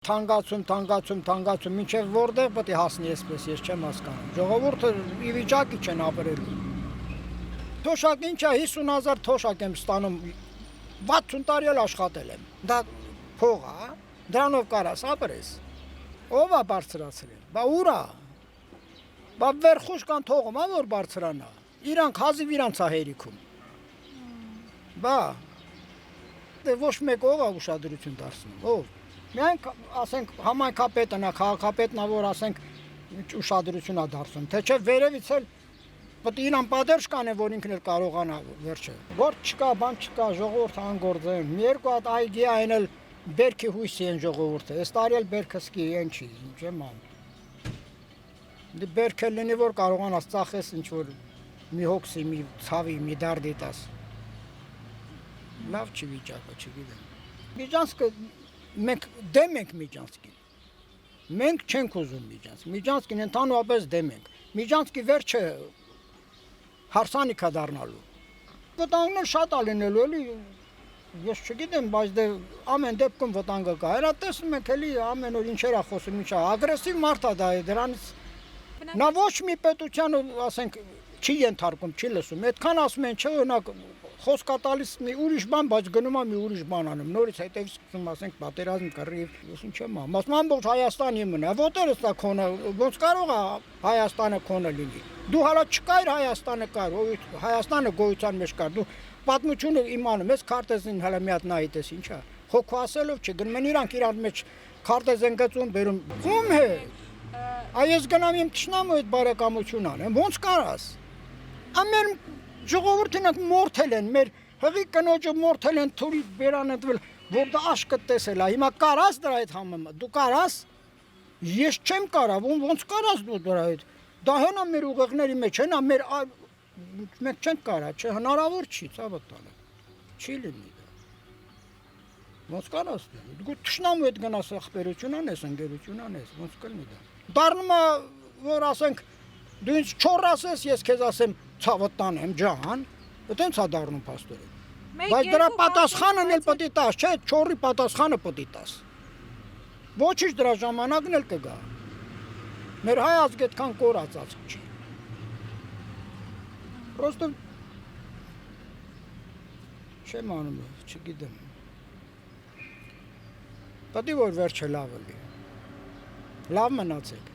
Թանկացում, մինչև որտեղ պետք է հասնի այսպես, ես չեմ հասկանում։ Ժողովուրդը ի վիճակի չեն ապրելու։ Թոշակ ինչ է, 50,000 թոշակ եմ ստանում, 60 տարի էլ աշխատել եմ։ Դա փող է, դրանով կարաս ապրես։ Ո՞վ է բարձրացրել։ Բա ուր է։ Բա վերխուժ կան թողում, որ բարձրանա։ Իրանք հազիվ իրանց է հերիքում։ Բա դե ոչ մեկ ով է ուշադրություն դարձնում, ով։ Միայն ասենք համայնքապետն է, քաղաքապետն է, որ ասենք ուշադրություն է դարձնում, թե չէ վերևից էլ պետք է իրան պատերժ կանեն, որ ինքն էլ կարողանա վերջը։ Գործ չկա, բան չկա, ժողովուրդը անգործը են։ Մի երկու հատ այգի այն էլ բերքի հույսի են ժողովուրդը։ Այս տարի էլ բերքը սկի են չի, չեմ անում։ Դե բերքը լինի, որ կարողանաս ծախես ինչ-որ մի հոգսի, մի ցավի, մի դարդի տաս։ Լավ չի վիճակը, չգիտեմ։ Միջանցքը մենք դեմ ենք Միջանցքին։ Մենք չենք ուզում Միջանցք։ Միջանցքին ընդհանրապես դեմ ենք։ Միջանցքի վերջը հարսանիք է դառնալու։ Վտանգն շատ է լինելու, էլի ես չգիտեմ, բայց դե ամեն դեպքում վտանգը կա։ Հələ տեսնում եք էլի ամեն օր ինչեր է խոսում, ինչ է ագրեսիվ մարդ է դա, դրանից նա ոչ մի պետության, ասենք, չի ենթարկում, չի լսում։ Այդքան ասում են, չէ, օրինակ խոսք տալիս մի ուրիշ բան, բայց գնում է մի ուրիշ բան անում։ Նորից հետևից սկսում, ասենք, պատերազմ կռիվ, ես ինչ եմ անում։ Ասում ամբողջ Հայաստանի մնա, ոտերս դա քոնը, ոնց կարող է Հայաստանը քոնը լինի։ Դու հալա չկայր Հայաստանը կար, Հայաստանը գոյության մեջ կար։ Դու պատմությունը իմանում ես, քարտեզին հələ մի հատ նայից ես, ինչ է։ Խոքո ասելով չգնում են իրանք իրար մեջ քարտեզ են գծում, բերում։ Ո՞մ է։ Այս գնամ իմ ճշնամու այդ բարեկամություն անեմ, ոնց կարաս։ Ամեն ժողովուրդին մորթել են, մեր հղի կնոջը մորթել են, թուրի բերան ընդվել, որ դա աշկը տեսել է։ Հիմա կարաս դրա այդ համեմատ, դու կարաս։ Ես չեմ կարա, ոնց կարաս դու դրա այդ։ Դա հենա մեր ուղեղների մեջ, հենա մեր մենք չենք կարա, չէ, հնարավոր չի, ցավը տալը։ Չի լինի դա։ Ոնց կարաս դու։ Դու ճշնամու հետ գնաս ախպերություն անես, ընկերություն անես, ոնց կլինի դա։ Դառնում է, որ ասենք դու ինձ չոր ասես, ես քեզ ասեմ ցավը տանեմ, ջան, այտենց է դառնում փաստորեն։ Բայց դրա պատասխանն էլ պետք է տաս, չէ, չորի պատասխանը պետք է տաս։ Ոչինչ դրա ժամանակն էլ կգա։ Մեր հայ ազգը այդքան կորացած չի։ Պրոստը չեմ անում, չգիտեմ։ Պետք է որ վերջը լավը լինի։ Լավ մնացեք։